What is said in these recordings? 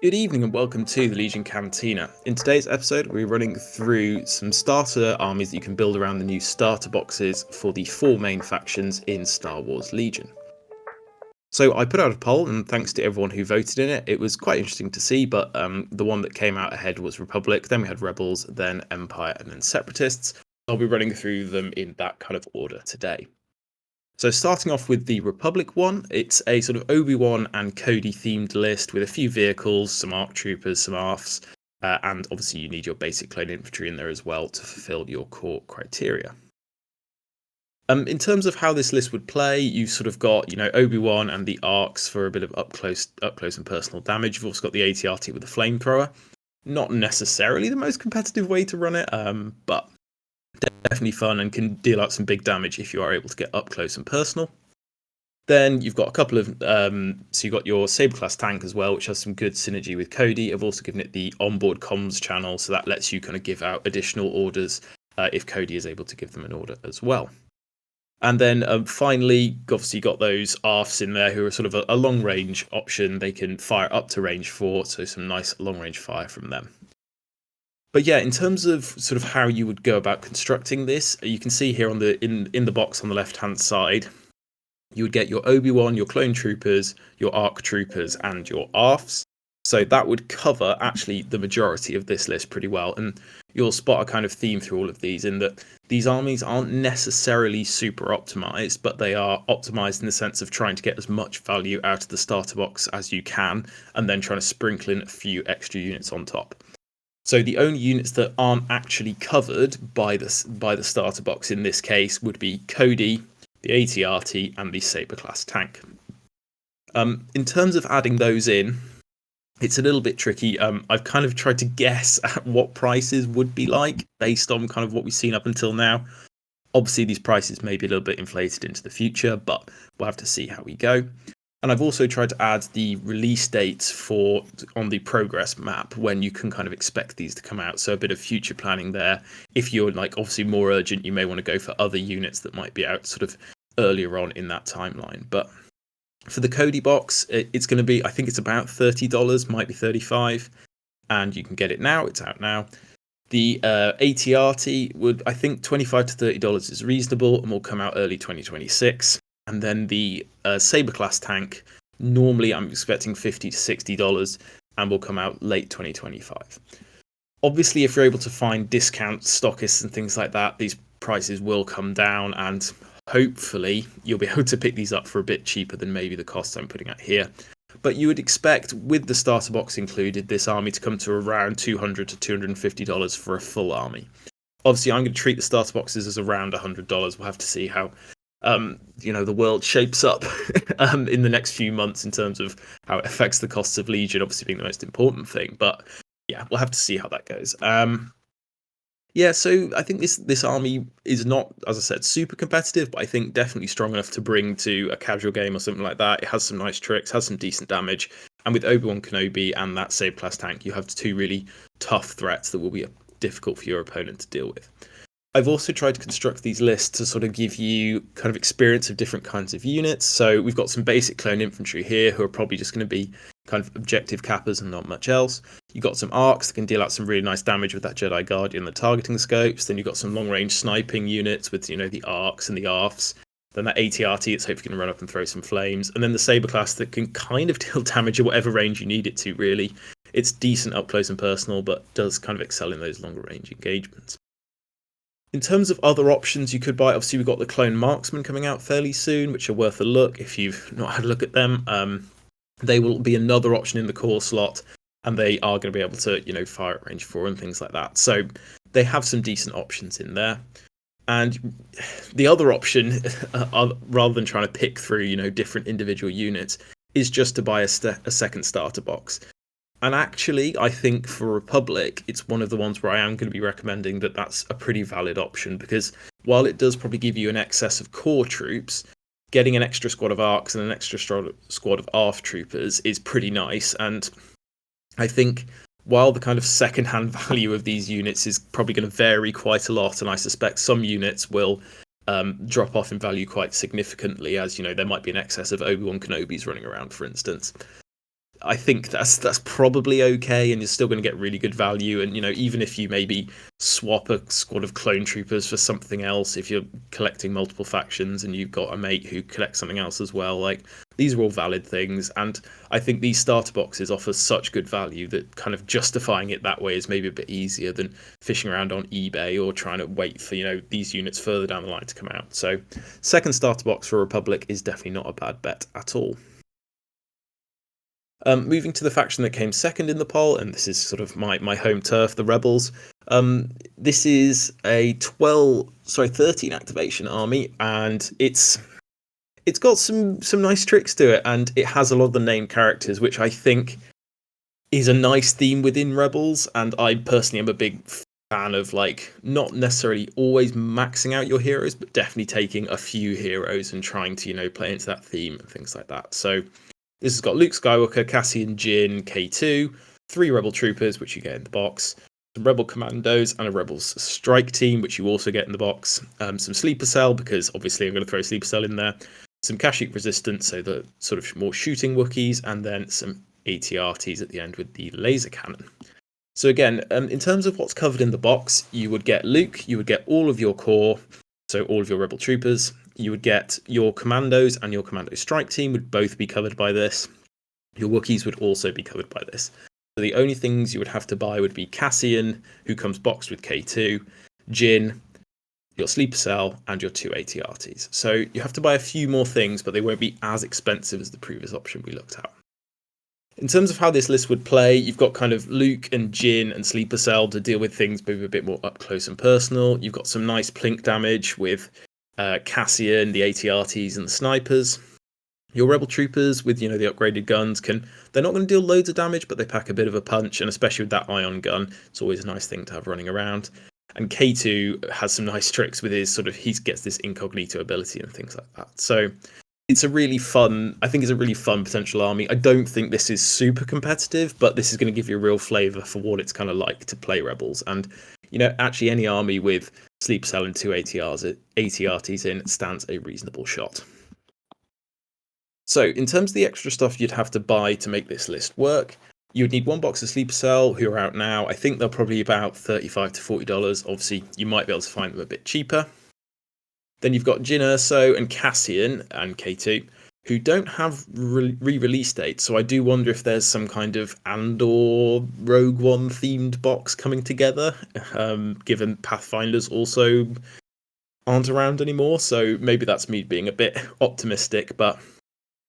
Good evening and welcome to the Legion Cantina. In today's episode, we're running through some starter armies that you can build around the new starter boxes for the four main factions in Star Wars Legion. So I put out a poll, and thanks to everyone who voted in it. It was quite interesting to see, but the one that came out ahead was Republic, then we had Rebels, then Empire, and then Separatists. I'll be running through them in that kind of order today. So starting off with the Republic one, it's a sort of Obi-Wan and Cody themed list with a few vehicles, some ARC troopers, some ARFs, and obviously you need your basic clone infantry in there as well to fulfill your core criteria. In terms of how this list would play, you've sort of got, Obi-Wan and the ARCs for a bit of up close and personal damage. You've also got the AT-RT with the flamethrower. Not necessarily the most competitive way to run it, but definitely fun and can deal out some big damage if you are able to get up close and personal. Then you've got a couple of, so you've got your Saber class tank as well, which has some good synergy with Cody. I've also given it the onboard comms channel, so that lets you kind of give out additional orders if Cody is able to give them an order as well. And then finally, obviously, you got those ARFs in there who are sort of a long range option. They can fire up to range 4, so some nice long range fire from them. But yeah, in terms of sort of how you would go about constructing this, you can see here on the in the box on the left hand side, you would get your Obi-Wan, your clone troopers, your ARC troopers, and your ARFs. So that would cover actually the majority of this list pretty well. And you'll spot a kind of theme through all of these in that these armies aren't necessarily super optimized, but they are optimized in the sense of trying to get as much value out of the starter box as you can, and then trying to sprinkle in a few extra units on top. So the only units that aren't actually covered by the starter box in this case would be Cody, the AT-RT, and the Saber class tank. In terms of adding those in, it's a little bit tricky. I've kind of tried to guess at what prices would be like based on kind of what we've seen up until now. Obviously, these prices may be a little bit inflated into the future, but we'll have to see how we go. And I've also tried to add the release dates on the progress map when you can kind of expect these to come out. So a bit of future planning there. If you're like obviously more urgent, you may want to go for other units that might be out sort of earlier on in that timeline. But for the Cody box, it's going to be, I think it's about $30, might be $35, and you can get it now. It's out now. The AT-RT would, I think, $25 to $30 is reasonable and will come out early 2026. And then the Saber class tank, normally I'm expecting $50 to $60 and will come out late 2025. Obviously, if you're able to find discount stockists and things like that, these prices will come down, and hopefully you'll be able to pick these up for a bit cheaper than maybe the costs I'm putting out here. But you would expect, with the starter box included, this army to come to around $200 to $250 for a full army. Obviously, I'm going to treat the starter boxes as around $100. We'll have to see how the world shapes up in the next few months in terms of how it affects the costs of Legion, obviously being the most important thing. But yeah, we'll have to see how that goes. Yeah, so I think this army is not, as I said, super competitive, but I think definitely strong enough to bring to a casual game or something like that. It has some nice tricks, has some decent damage, and with Obi-Wan Kenobi and that Saber class tank, you have two really tough threats that will be difficult for your opponent to deal with. I've also tried to construct these lists to sort of give you kind of experience of different kinds of units. So we've got some basic clone infantry here who are probably just going to be kind of objective cappers and not much else. You've got some arcs that can deal out some really nice damage with that Jedi Guardian, the targeting scopes. Then you've got some long range sniping units with, the arcs and the ARFs. Then that AT-RT, it's hopefully going to run up and throw some flames. And then the Saber class that can kind of deal damage at whatever range you need it to, really. It's decent up close and personal, but does kind of excel in those longer range engagements. In terms of other options you could buy, obviously we've got the Clone Marksman coming out fairly soon, which are worth a look if you've not had a look at them. They will be another option in the core slot, and they are going to be able to, fire at range 4 and things like that. So they have some decent options in there. And the other option, rather than trying to pick through, different individual units, is just to buy a second starter box. And actually, I think for Republic, it's one of the ones where I am going to be recommending that that's a pretty valid option, because while it does probably give you an excess of core troops, getting an extra squad of arcs and an extra squad of ARF troopers is pretty nice. And I think while the kind of second-hand value of these units is probably going to vary quite a lot, and I suspect some units will drop off in value quite significantly, as there might be an excess of Obi-Wan Kenobis running around, for instance. I think that's probably okay, and you're still going to get really good value. And even if you maybe swap a squad of clone troopers for something else, if you're collecting multiple factions and you've got a mate who collects something else as well, like these are all valid things. And I think these starter boxes offer such good value that kind of justifying it that way is maybe a bit easier than fishing around on eBay or trying to wait for these units further down the line to come out. So second starter box for Republic is definitely not a bad bet at all. Moving to the faction that came second in the poll, and this is sort of my home turf, the Rebels. This is a 13 activation army, and it's got some nice tricks to it, and it has a lot of the named characters, which I think is a nice theme within Rebels. And I personally am a big fan of, like, not necessarily always maxing out your heroes, but definitely taking a few heroes and trying to play into that theme and things like that. So this has got Luke Skywalker, Cassian, Jyn, K2, 3 Rebel Troopers, which you get in the box, some Rebel Commandos, and a Rebels Strike Team, which you also get in the box, some Sleeper Cell, because obviously I'm going to throw Sleeper Cell in there, some Kashyyyk Resistance, so the sort of more shooting Wookiees, and then some AT-RTs at the end with the laser cannon. So again, in terms of what's covered in the box, you would get Luke, you would get all of your core, so all of your Rebel Troopers, you would get your Commandos, and your Commando Strike Team would both be covered by this. Your Wookiees would also be covered by this. So the only things you would have to buy would be Cassian, who comes boxed with K2, Jyn, your Sleeper Cell, and your 2 AT-RTs. So you have to buy a few more things, but they won't be as expensive as the previous option we looked at. In terms of how this list would play, you've got kind of Luke and Jyn and Sleeper Cell to deal with things maybe a bit more up close and personal. You've got some nice plink damage with Cassian, the AT-RTs, and the snipers. Your Rebel Troopers with the upgraded guns they're not going to deal loads of damage, but they pack a bit of a punch, and especially with that ion gun, it's always a nice thing to have running around. And K2 has some nice tricks with his he gets this incognito ability and things like that. So it's a really fun potential army. I don't think this is super competitive, but this is going to give you a real flavour for what it's kind of like to play Rebels. And actually any army with Sleeper Cell and 2 AT-RTs in stands a reasonable shot. So in terms of the extra stuff you'd have to buy to make this list work, you would need 1 box of Sleeper Cell, who are out now. I think they're probably about $35 to $40. Obviously, you might be able to find them a bit cheaper. Then you've got Jyn Erso and Cassian and K2, who don't have re-release dates. So I do wonder if there's some kind of Andor Rogue One themed box coming together, given Pathfinders also aren't around anymore. So maybe that's me being a bit optimistic, but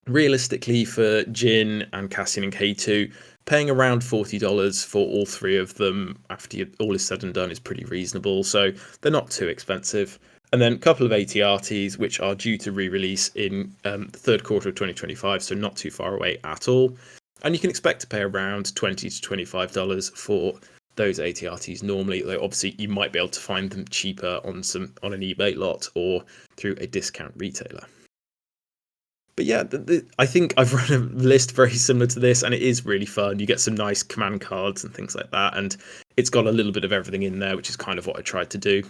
realistically for Jyn and Cassian and K2, paying around $40 for all 3 of them after all is said and done is pretty reasonable. So they're not too expensive. And then a couple of AT-RTs, which are due to re-release in the third quarter of 2025, so not too far away at all. And you can expect to pay around $20 to $25 for those AT-RTs normally, though obviously you might be able to find them cheaper on an eBay lot or through a discount retailer. But yeah, I think I've run a list very similar to this, and it is really fun. You get some nice command cards and things like that, and it's got a little bit of everything in there, which is kind of what I tried to do.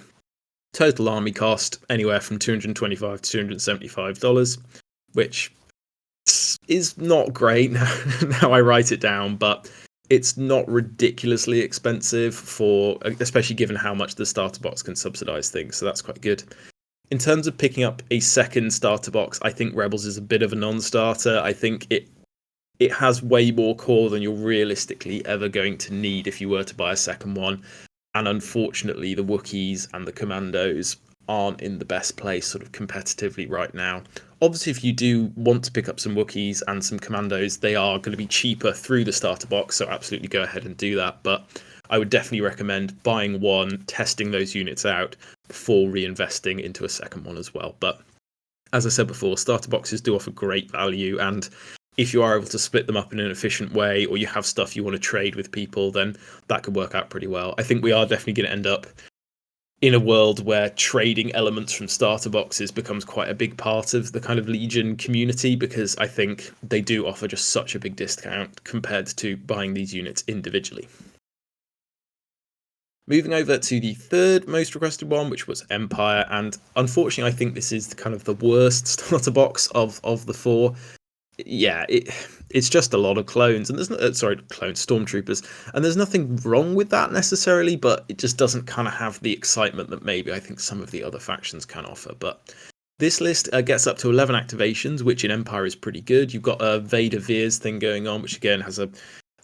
Total army cost anywhere from $225 to $275, which is not great now I write it down, but it's not ridiculously expensive especially given how much the starter box can subsidize things, so that's quite good. In terms of picking up a second starter box, I think Rebels is a bit of a non-starter. I think it has way more core than you're realistically ever going to need if you were to buy a second one. And unfortunately, the Wookiees and the Commandos aren't in the best place sort of competitively right now. Obviously, if you do want to pick up some Wookiees and some Commandos, they are going to be cheaper through the starter box, so absolutely go ahead and do that. But I would definitely recommend buying one, testing those units out before reinvesting into a second one as well. But as I said before, starter boxes do offer great value, and if you are able to split them up in an efficient way, or you have stuff you want to trade with people, then that could work out pretty well. I think we are definitely going to end up in a world where trading elements from starter boxes becomes quite a big part of the kind of Legion community, because I think they do offer just such a big discount compared to buying these units individually. Moving over to the third most requested one, which was Empire, and unfortunately I think this is kind of the worst starter box of the 4. yeah, it's just a lot of clones, and there's no, sorry, clones, stormtroopers, and there's nothing wrong with that necessarily, but it just doesn't kind of have the excitement that maybe I think some of the other factions can offer. But this list gets up to 11 activations, which in Empire is pretty good. You've got a Vader Veers thing going on, which again has a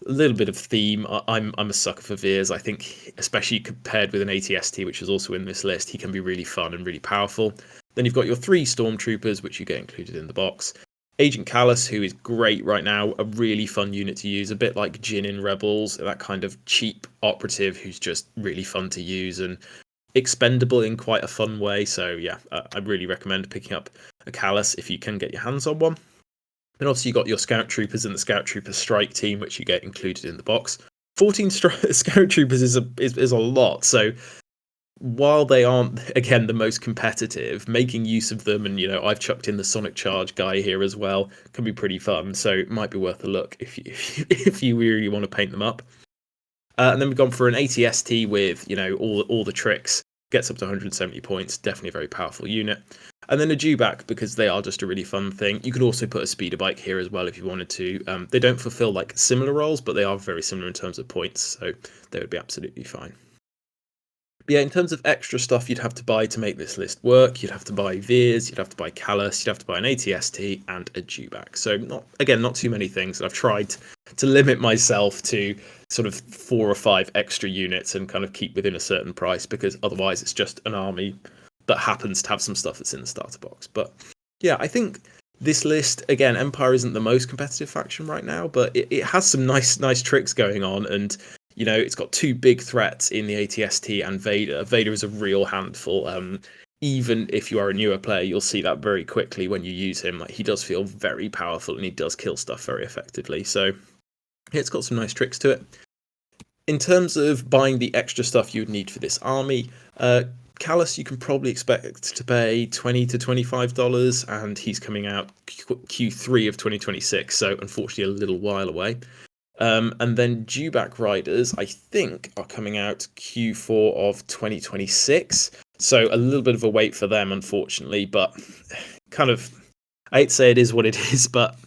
little bit of theme. I'm a sucker for Veers. I think, especially compared with an ATST, which is also in this list, he can be really fun and really powerful. Then you've got your 3 stormtroopers, which you get included in the box. Agent Callus, who is great right now, a really fun unit to use, a bit like Jin in Rebels, that kind of cheap operative who's just really fun to use and expendable in quite a fun way. So yeah, I really recommend picking up a Callus if you can get your hands on one. Then obviously you got your Scout Troopers and the Scout Trooper Strike Team, which you get included in the box. 14 Scout Troopers is a lot, so while they aren't, again, the most competitive, making use of them, and I've chucked in the Sonic Charge guy here as well, can be pretty fun. So it might be worth a look if you really want to paint them up. And then we've gone for an ATST with all the tricks, gets up to 170 points, definitely a very powerful unit. And then a Dewback, because they are just a really fun thing. You could also put a speeder bike here as well if you wanted to. They don't fulfill like similar roles, but they are very similar in terms of points, so they would be absolutely fine. But yeah, in terms of extra stuff you'd have to buy to make this list work, you'd have to buy Veers, you'd have to buy Callus, you'd have to buy an ATST and a Dewback. So not too many things. I've tried to limit myself to sort of 4 or 5 extra units and kind of keep within a certain price, because otherwise it's just an army that happens to have some stuff that's in the starter box. But yeah, I think this list, again, Empire isn't the most competitive faction right now, but it has some nice tricks going on, and it's got 2 big threats in the ATST and Vader. Vader is a real handful. Even if you are a newer player, you'll see that very quickly when you use him. Like, he does feel very powerful and he does kill stuff very effectively. So it's got some nice tricks to it. In terms of buying the extra stuff you would need for this army, Callus you can probably expect to pay $20 to $25, and he's coming out Q3 of 2026, so unfortunately a little while away. And then Dewback Riders, I think, are coming out Q4 of 2026. So a little bit of a wait for them, unfortunately. But kind of, I hate to say it is what it is, but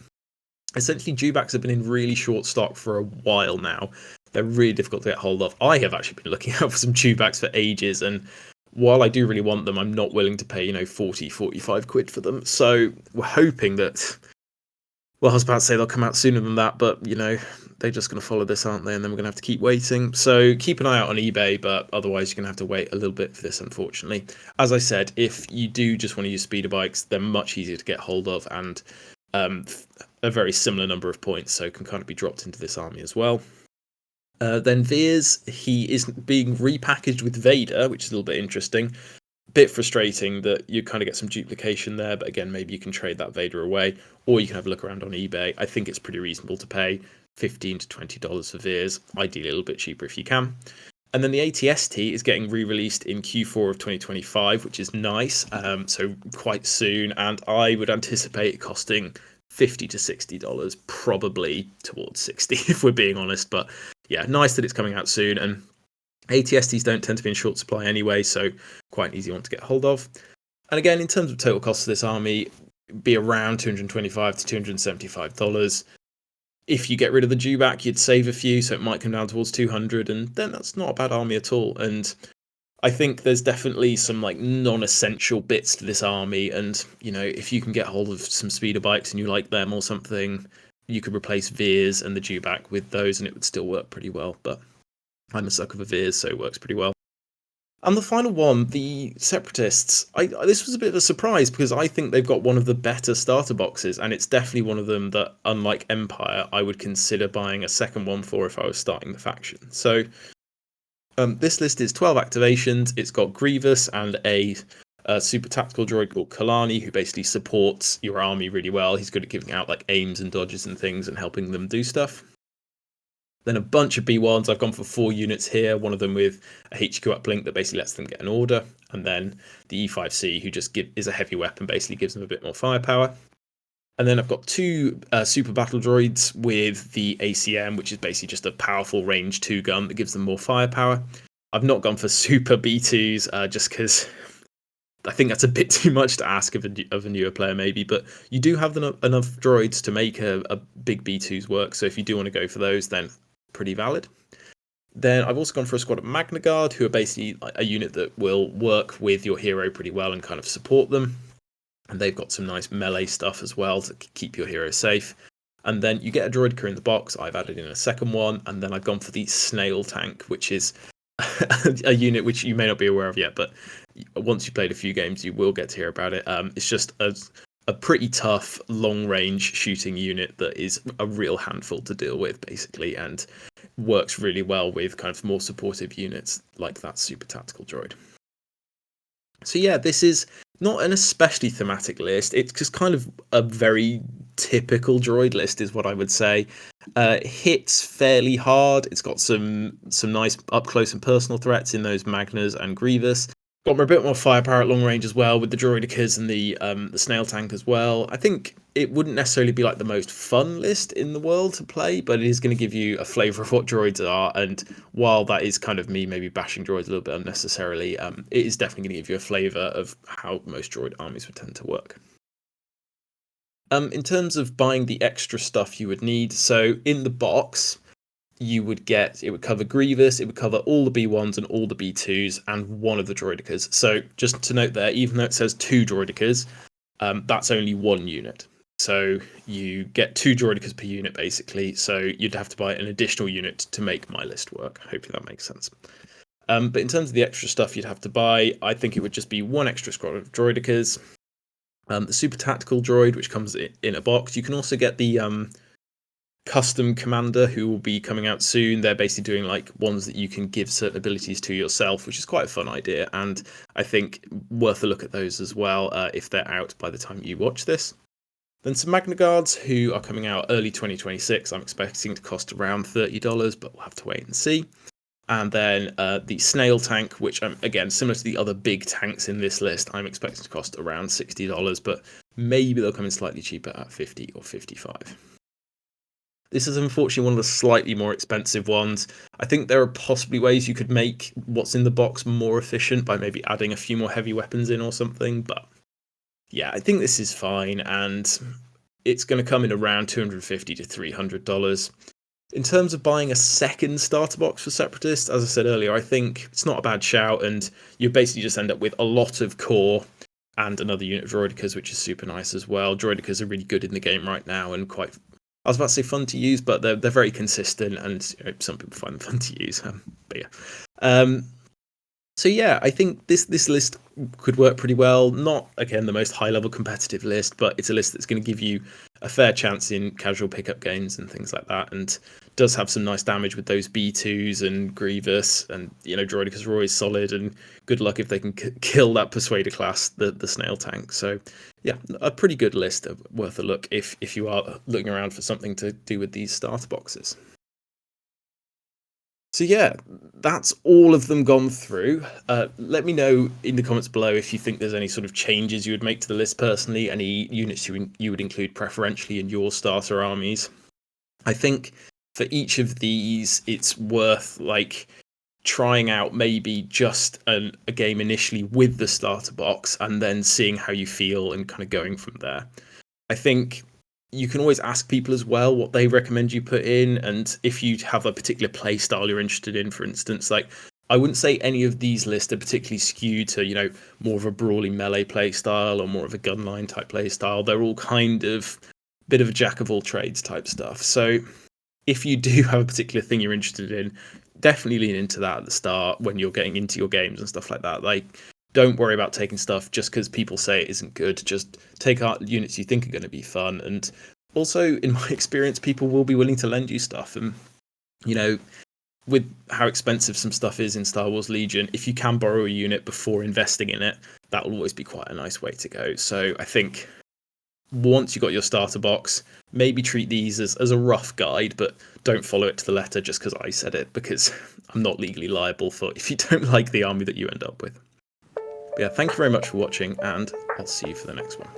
essentially Dewbacks have been in really short stock for a while now. They're really difficult to get hold of. I have actually been looking out for some Dewbacks for ages, and while I do really want them, I'm not willing to pay, 40, 45 quid for them. So we're hoping that, well, I was about to say they'll come out sooner than that, but, they're just going to follow this, aren't they? And then we're going to have to keep waiting. So keep an eye out on eBay, but otherwise you're going to have to wait a little bit for this, unfortunately. As I said, if you do just want to use speeder bikes, they're much easier to get hold of, and a very similar number of points, so can kind of be dropped into this army as well. Then Veers, he is being repackaged with Vader, which is a little bit interesting. Bit frustrating that you kind of get some duplication there, but again, maybe you can trade that Vader away, or you can have a look around on eBay. I think it's pretty reasonable to pay $15 to $20 for Veers, ideally a little bit cheaper if you can. And then the ATST is getting re-released in Q4 of 2025, which is nice, so quite soon, and I would anticipate it costing $50 to $60, probably towards 60 if we're being honest. But yeah, nice that it's coming out soon, and ATSTs don't tend to be in short supply anyway, so quite an easy one to get hold of. And again, in terms of total cost of this army, be around $225 to $275. If you get rid of the Dewback, you'd save a few, so it might come down towards 200, and then that's not a bad army at all. And I think there's definitely some like non-essential bits to this army, and if you can get hold of some speeder bikes and you like them or something, you could replace Veers and the Dewback with those, and it would still work pretty well. But I'm a sucker for Veers, so it works pretty well. And the final one, the Separatists. This was a bit of a surprise, because I think they've got one of the better starter boxes, and it's definitely one of them that, unlike Empire, I would consider buying a second one for if I was starting the faction. So this list is 12 activations. It's got Grievous and a super tactical droid called Kalani, who basically supports your army really well. He's good at giving out like aims and dodges and things and helping them do stuff. Then a bunch of B1s. I've gone for 4 units here, one of them with a HQ uplink that basically lets them get an order, and then the E5C, who just is a heavy weapon, basically gives them a bit more firepower. And then I've got 2 super battle droids with the ACM, which is basically just a powerful range 2 gun that gives them more firepower. I've not gone for super B2s just because I think that's a bit too much to ask of a newer player maybe, but you do have enough droids to make a big B2s work, so if you do want to go for those, then pretty valid. Then I've also gone for a squad of Magna Guard, who are basically a unit that will work with your hero pretty well and kind of support them. And they've got some nice melee stuff as well to keep your hero safe. And then you get a Droideka in the box. I've added in a second one, and then I've gone for the Snail Tank, which is a unit which you may not be aware of yet, but once you've played a few games, you will get to hear about it. It's just a pretty tough, long-range shooting unit that is a real handful to deal with, basically, and works really well with kind of more supportive units like that super tactical droid. So yeah, this is not an especially thematic list. It's just kind of a very typical droid list is what I would say. Hits fairly hard. It's got some nice up close and personal threats in those Magnas and Grievous. Got a bit more firepower at long range as well with the Droidekas and the Snail Tank as well. I think it wouldn't necessarily be like the most fun list in the world to play, but it is going to give you a flavour of what droids are. And while that is kind of me maybe bashing droids a little bit unnecessarily, it is definitely going to give you a flavour of how most droid armies would tend to work. In terms of buying the extra stuff you would need, so in the box, it would cover Grievous, it would cover all the B1s and all the B2s and one of the Droidekas. So just to note there, even though it says 2 Droidekas, that's only 1 unit. So you get 2 Droidekas per unit basically, so you'd have to buy an additional unit to make my list work. Hopefully that makes sense. But in terms of the extra stuff you'd have to buy, I think it would just be 1 extra squad of Droidekas, the super tactical droid, which comes in a box. You can also get the custom commander, who will be coming out soon. They're basically doing like ones that you can give certain abilities to yourself, which is quite a fun idea, and I think worth a look at those as well if they're out by the time you watch this. Then some Magna Guards, who are coming out early 2026. I'm expecting to cost around $30, but we'll have to wait and see. And then the Snail Tank, which again, similar to the other big tanks in this list, I'm expecting to cost around $60, but maybe they'll come in slightly cheaper at $50 or $55. This is unfortunately one of the slightly more expensive ones. I think there are possibly ways you could make what's in the box more efficient by maybe adding a few more heavy weapons in or something, but yeah, I think this is fine, and it's going to come in around $250 to $300. In terms of buying a second starter box for Separatist, as I said earlier, I think it's not a bad shout, and you basically just end up with a lot of core and another unit of Droidekas, which is super nice as well. Droidekas are really good in the game right now and quite, I was about to say fun to use, but they're very consistent, and some people find them fun to use. But yeah. So yeah, I think this list could work pretty well. Not, again, the most high-level competitive list, but it's a list that's going to give you a fair chance in casual pickup games and things like that, and does have some nice damage with those B2s and Grievous, and Droidekas are always solid, and good luck if they can kill that Persuader class, the Snail Tank. So yeah, a pretty good list, worth a look if you are looking around for something to do with these starter boxes. So yeah, that's all of them gone through. Let me know in the comments below if you think there's any sort of changes you would make to the list personally, any units you would include preferentially in your starter armies. I think for each of these, it's worth trying out maybe just a game initially with the starter box and then seeing how you feel and kind of going from there. I think you can always ask people as well what they recommend you put in, and if you have a particular play style you're interested in, for instance. I wouldn't say any of these lists are particularly skewed to more of a brawly melee play style or more of a gunline type play style. They're all kind of bit of a jack of all trades type stuff. So if you do have a particular thing you're interested in, definitely lean into that at the start when you're getting into your games and stuff like that. Don't worry about taking stuff just because people say it isn't good. Just take out units you think are going to be fun. And also, in my experience, people will be willing to lend you stuff. And, with how expensive some stuff is in Star Wars Legion, if you can borrow a unit before investing in it, that will always be quite a nice way to go. So I think once you've got your starter box, maybe treat these as a rough guide, but don't follow it to the letter just because I said it, because I'm not legally liable for if you don't like the army that you end up with. But yeah, thank you very much for watching, and I'll see you for the next one.